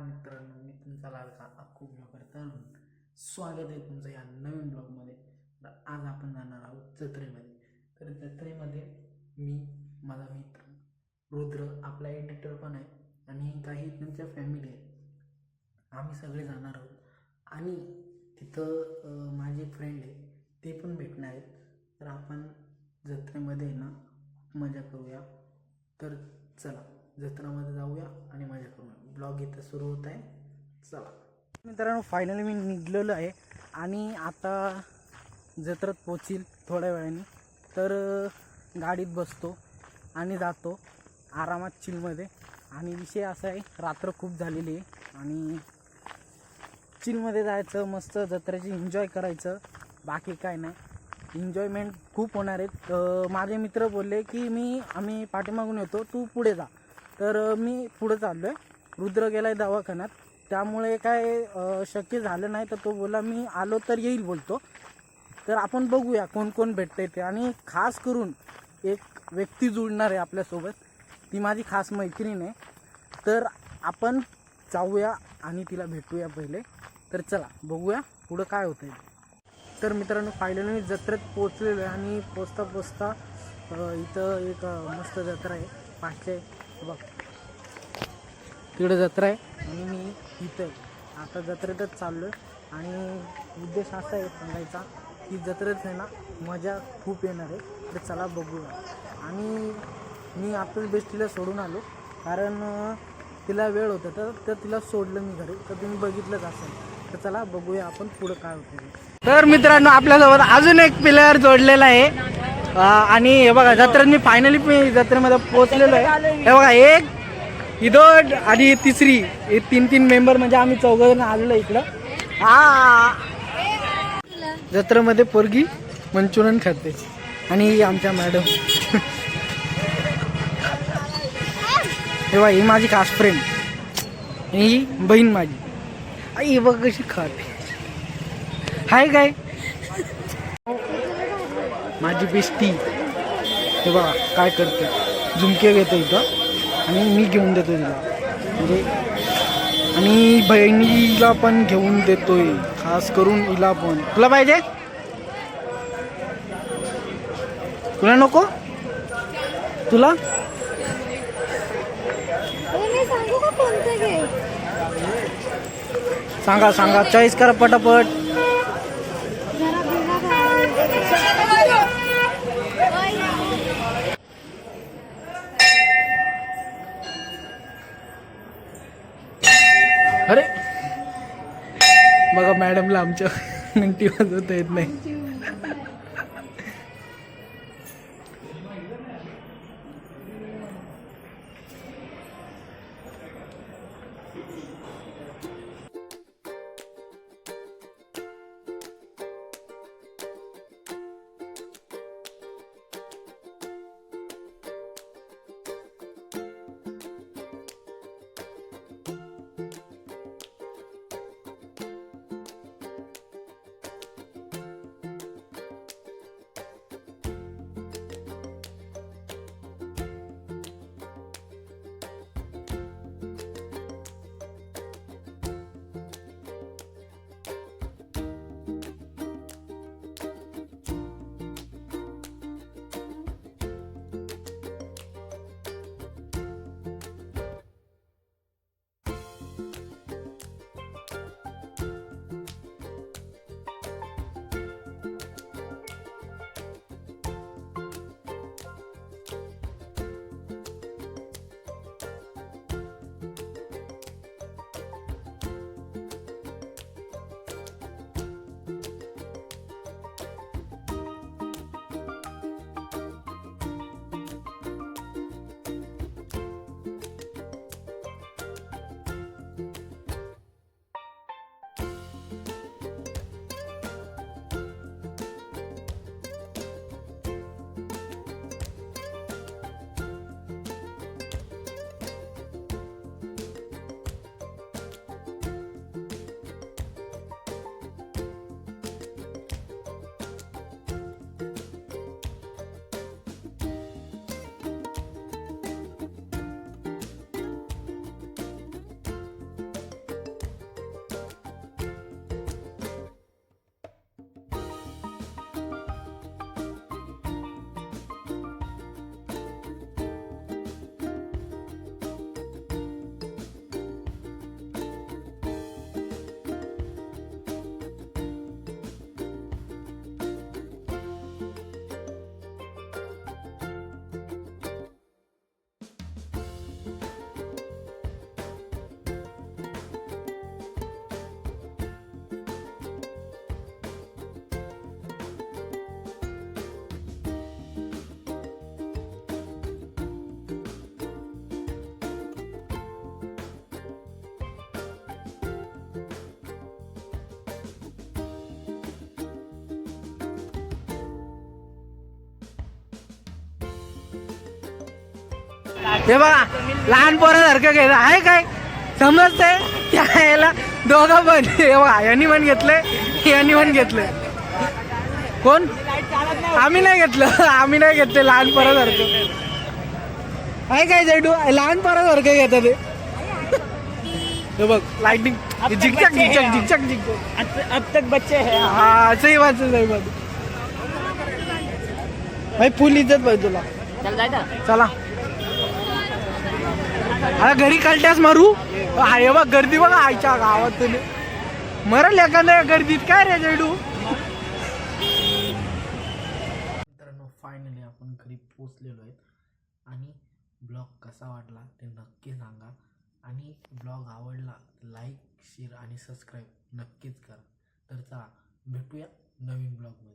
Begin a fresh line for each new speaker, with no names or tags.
मित्रांनो, मी तुमचा लाडका अक्कू ब्लॉगर तरुण. स्वागत आहे तुमचं या नवीन ब्लॉगमध्ये. तर आज आपण जाणार आहोत जत्रेमध्ये. तर जत्रेमध्ये मी, माझा मित्र रुद्र, आपला एडिटर पण आहे आणि काही त्यांच्या फॅमिली आहे. आम्ही सगळे जाणार आहोत आणि तिथं माझे एक फ्रेंड आहे, ते पण भेटणार आहेत. तर आपण जत्रेमध्ये ना मजा करूया. तर चला जत्रामध्ये जाऊया आणि मजा करूया. ब्लॉग इथं सुरू होत आहे. चला मित्रांनो, फायनली मी निघलेलो आहे आणि आता जत्रेत पोचील थोड्या वेळाने. तर गाडीत बसतो आणि जातो आरामात चिलमध्ये. आणि विषय असा आहे, रात्र खूप झालेली आहे आणि चिलमध्ये जायचं, मस्त जत्रेची एन्जॉय करायचं. बाकी काय नाही, एन्जॉयमेंट खूप होणार आहेत. माझे मित्र बोलले की आम्ही पाठीमागून येतो, तू पुढे जा. तर मी पुढे चाललो आहे. रुद्र गेला आहे दवाखान्यात, त्यामुळे काय शक्य झालं नाही. तर तो बोला मी आलो तर येईल बोलतो. तर आपण बघूया कोण कोण भेटते ते. आणि खास करून एक व्यक्ती जुळणार आहे आपल्यासोबत, ती माझी खास मैत्रीण आहे. तर आपण जाऊया आणि तिला भेटूया पहिले. तर चला बघूया पुढं काय होतं आहे. तर मित्रांनो, फायनली मी जत्रेत पोचलेलो आहे आणि पोचता पोचता इथं एक मस्त जत्रा आहे. पाचशे बघ तिकडे जत्रा आहे आणि मी इथं आता जत्रेतच चाललो आहे. आणि उद्देश असा आहे सांगायचा की जत्रेत आहे ना मजा खूप येणार आहे. तर चला बघूया. आणि मी आताच बेस्टीला सोडून आलो, कारण तिला वेळ होता तर तिला सोडलं मी घरी. तर तुम्ही बघितलंच असेल. तर चला बघूया आपण पुढं काय होतं. तर मित्रांनो, आपल्यासोबत अजून एक प्लेयर जोडलेला आहे. आणि हे बघा, जत्रेत मी फायनली जत्रेमध्ये पोहोचलेलो आहे. हे बघा, एक इदोड आणि तिसरी, हे तीन मेंबर म्हणजे आम्ही चौघजण आलेलो इकडं. जत्रेमध्ये पोरगी मंचुरियन खाते आणि आमच्या मॅडम. हे बघा, ही माझी खास फ्रेंड, ही बहीण माझी. आई बघ कशी खाते. हाय काय माझी बेस्टी. हे बघा काय करते, झुमके घेतो इथं आणि मी घेऊन देतो तिला, म्हणजे आणि बहिणीला पण घेऊन देतोय, खास करून हिला पण. तुला पाहिजे? तुला नको? तुला सांगा चॉईस करा पटापट. अरे बघा, मॅडमला आमच्या घंटी वाजवता येत नाही. हे बघा लहान पोरासारखं घ्यायचं आहे काय समजतंय त्या याला दोघं पण हे बघा यांनी पण घेतलंय यांनी पण घेतलंय. कोण आम्ही नाही घेतलं लहान पोरासारखं आहे काय जैडू लहान पोरासारखं घेतात हे बघ लाइटिंग झिकझॅक
अब तक बच्चे हैं.
हाँ सही बात भाई फुल इज्जत भाई तुला.
चल जायचं.
चला आता घरी कलट्यास मारू. हे बघ गर्दी बघा आईच्या गावात तुला मरल एखाद्या गर्दीत काय रे जैडू. मित्रांनो फायनली आपण घरी पोचलेलो आहे आणि ब्लॉग कसा वाटला ते नक्की सांगा आणि ब्लॉग आवडला लाईक शेअर आणि सबस्क्राईब नक्कीच करा. तर चला भेटूया नवीन ब्लॉगमध्ये.